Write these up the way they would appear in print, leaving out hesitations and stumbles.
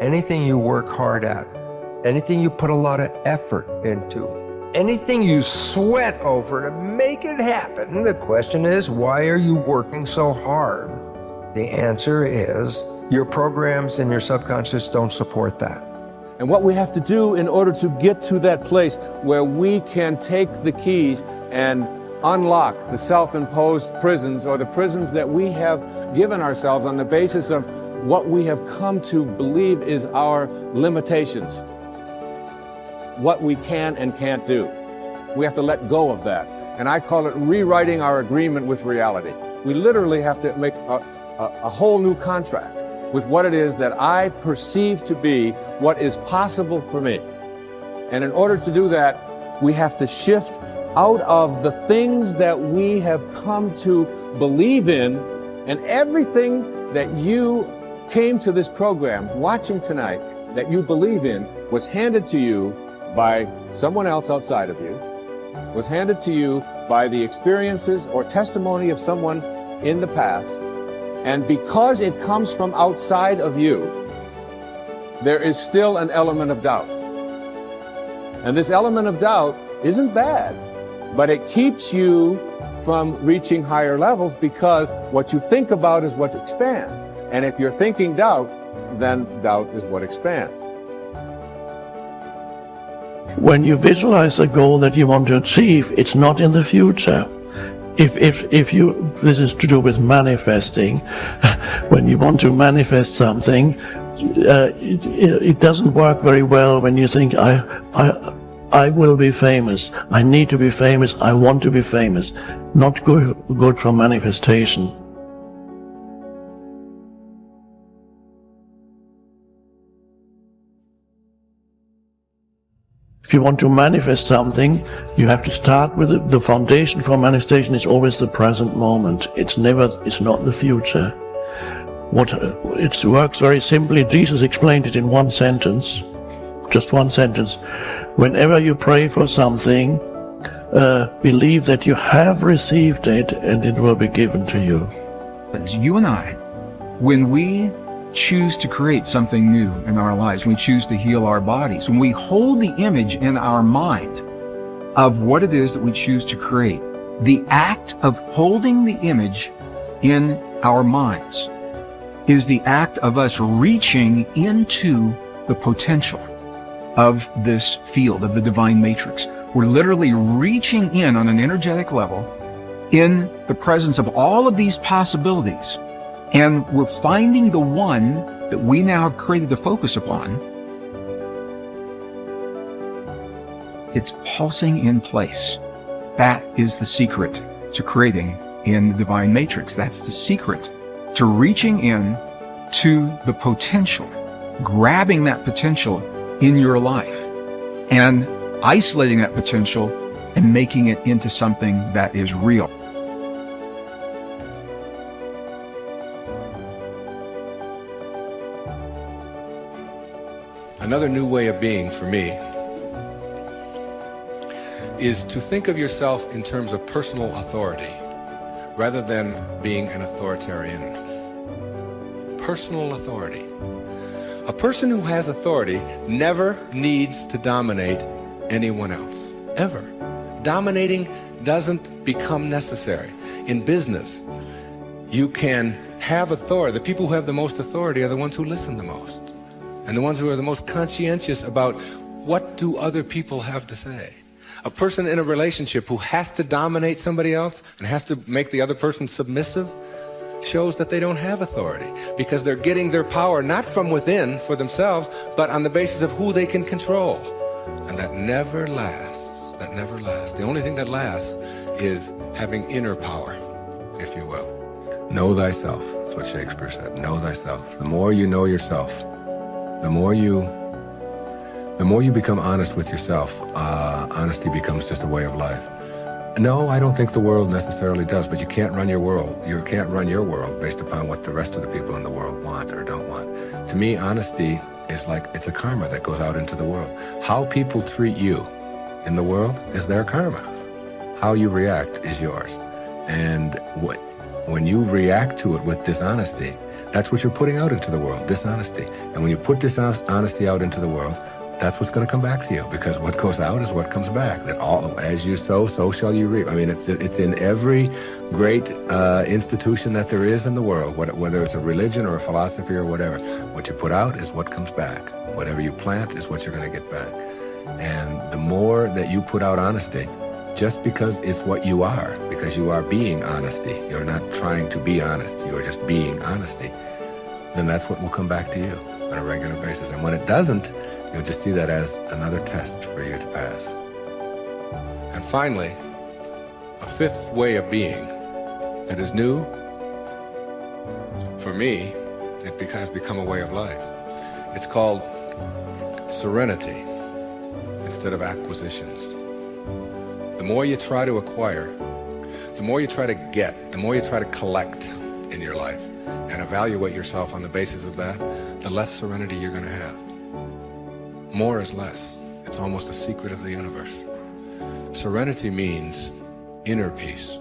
anything you work hard at, anything you put a lot of effort into, anything you sweat over to make it happen, the question is, why are you working so hard? The answer is, your programs and your subconscious don't support that. And what we have to do in order to get to that place where we can take the keys and unlock the self-imposed prisons, or the prisons that we have given ourselves on the basis of what we have come to believe is our limitations, what we can and can't do. We have to let go of that. And I call it rewriting our agreement with reality. We literally have to make a whole new contract with what it is that I perceive to be what is possible for me. And in order to do that, we have to shift out of the things that we have come to believe in, and everything that you came to this program watching tonight that you believe in was handed to you by someone else outside of you, was handed to you by the experiences or testimony of someone in the past. And because it comes from outside of you, there is still an element of doubt. And this element of doubt isn't bad, but it keeps you from reaching higher levels, because what you think about is what expands. And if you're thinking doubt, then doubt is what expands. When you visualize a goal that you want to achieve, it's not in the future. If you, this is to do with manifesting. When you want to manifest something, it doesn't work very well when you think, I will be famous, I need to be famous, I want to be famous. Not good for manifestation. If you want to manifest something, you have to start with the foundation for manifestation is always the present moment. It's not the future. It works very simply. Jesus explained it in one sentence, just one sentence. Whenever you pray for something, believe that you have received it and it will be given to you. But you and I, when we choose to create something new in our lives, when we choose to heal our bodies, when we hold the image in our mind of what it is that we choose to create, the act of holding the image in our minds is the act of us reaching into the potential of this field, of the divine matrix. We're literally reaching in on an energetic level in the presence of all of these possibilities. And we're finding the one that we now have created to focus upon. It's pulsing in place. That is the secret to creating in the divine matrix. That's the secret to reaching in to the potential, grabbing that potential in your life and isolating that potential and making it into something that is real. Another new way of being for me is to think of yourself in terms of personal authority rather than being an authoritarian. Personal authority. A person who has authority never needs to dominate anyone else, ever. Dominating doesn't become necessary. In business, you can have authority. The people who have the most authority are the ones who listen the most, and the ones who are the most conscientious about what do other people have to say. A person in a relationship who has to dominate somebody else and has to make the other person submissive shows that they don't have authority, because they're getting their power not from within for themselves, but on the basis of who they can control. And that never lasts. That never lasts. The only thing that lasts is having inner power, if you will. Know thyself. That's what Shakespeare said. Know thyself. The more you know yourself, the more you become honest with yourself. Honesty becomes just a way of life. No, I don't think the world necessarily does, but you can't run your world. You can't run your world based upon what the rest of the people in the world want or don't want. To me, honesty is like, it's a karma that goes out into the world. How people treat you in the world is their karma. How you react is yours. And when you react to it with dishonesty, That's what you're putting out into the world, dishonesty. And when you put dishonesty out into the world, that's what's going to come back to you, because what goes out is what comes back. That all, as you sow, so shall you reap. I mean, it's in every great institution that there is in the world, whether it's a religion or a philosophy or whatever. What you put out is what comes back. Whatever you plant is what you're going to get back. And the more that you put out honesty, just because it's what you are, because you are being honesty, you're not trying to be honest, you are just being honesty, then that's what will come back to you on a regular basis. And when it doesn't, you'll just see that as another test for you to pass. And finally, a fifth way of being that is new, for me, it has become a way of life. It's called serenity instead of acquisitions. The more you try to acquire, the more you try to get, the more you try to collect in your life and evaluate yourself on the basis of that, the less serenity you're going to have. More is less. It's almost a secret of the universe. Serenity means inner peace.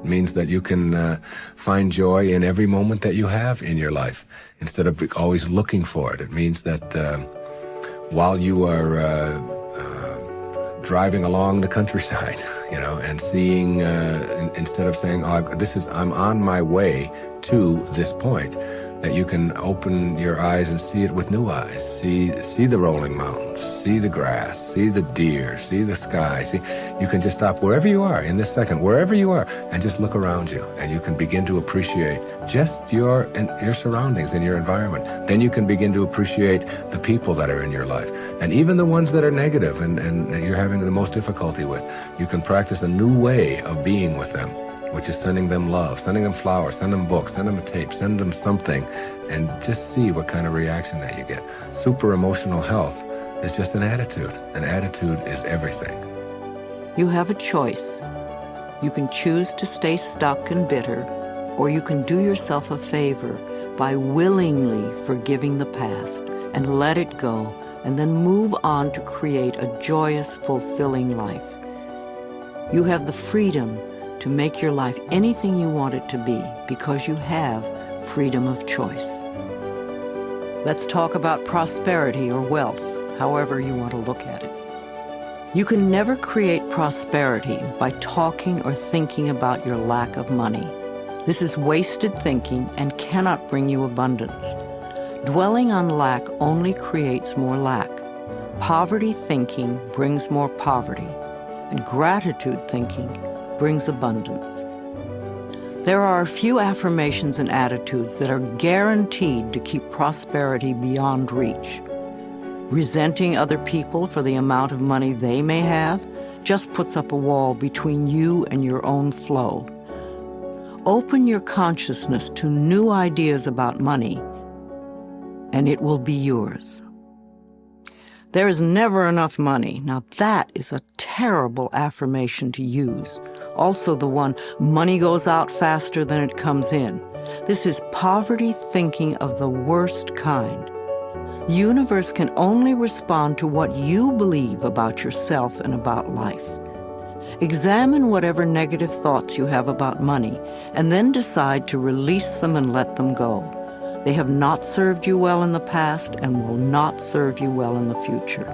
It means that you can find joy in every moment that you have in your life instead of always looking for it. It means that while you are driving along the countryside, and seeing, instead of saying, I'm on my way to this point, that you can open your eyes and see it with new eyes. See the rolling mountains, see the grass, see the deer, see the sky. You can just stop wherever you are in this second, wherever you are, and just look around you, and you can begin to appreciate just your surroundings and your environment. Then you can begin to appreciate the people that are in your life, and even the ones that are negative and you're having the most difficulty with. You can practice a new way of being with them, which is sending them love, sending them flowers, send them books, send them a tape, send them something, and just see what kind of reaction that you get. Super emotional health is just an attitude. An attitude is everything. You have a choice. You can choose to stay stuck and bitter, or you can do yourself a favor by willingly forgiving the past and let it go, and then move on to create a joyous, fulfilling life. You have the freedom to make your life anything you want it to be, because you have freedom of choice. Let's talk about prosperity or wealth, however you want to look at it. You can never create prosperity by talking or thinking about your lack of money. This is wasted thinking and cannot bring you abundance. Dwelling on lack only creates more lack. Poverty thinking brings more poverty, and gratitude thinking brings abundance. There are a few affirmations and attitudes that are guaranteed to keep prosperity beyond reach. Resenting other people for the amount of money they may have just puts up a wall between you and your own flow. Open your consciousness to new ideas about money, and it will be yours. There is never enough money. Now that is a terrible affirmation to use. Also the one, money goes out faster than it comes in. This is poverty thinking of the worst kind. The universe can only respond to what you believe about yourself and about life. Examine whatever negative thoughts you have about money, and then decide to release them and let them go. They have not served you well in the past and will not serve you well in the future.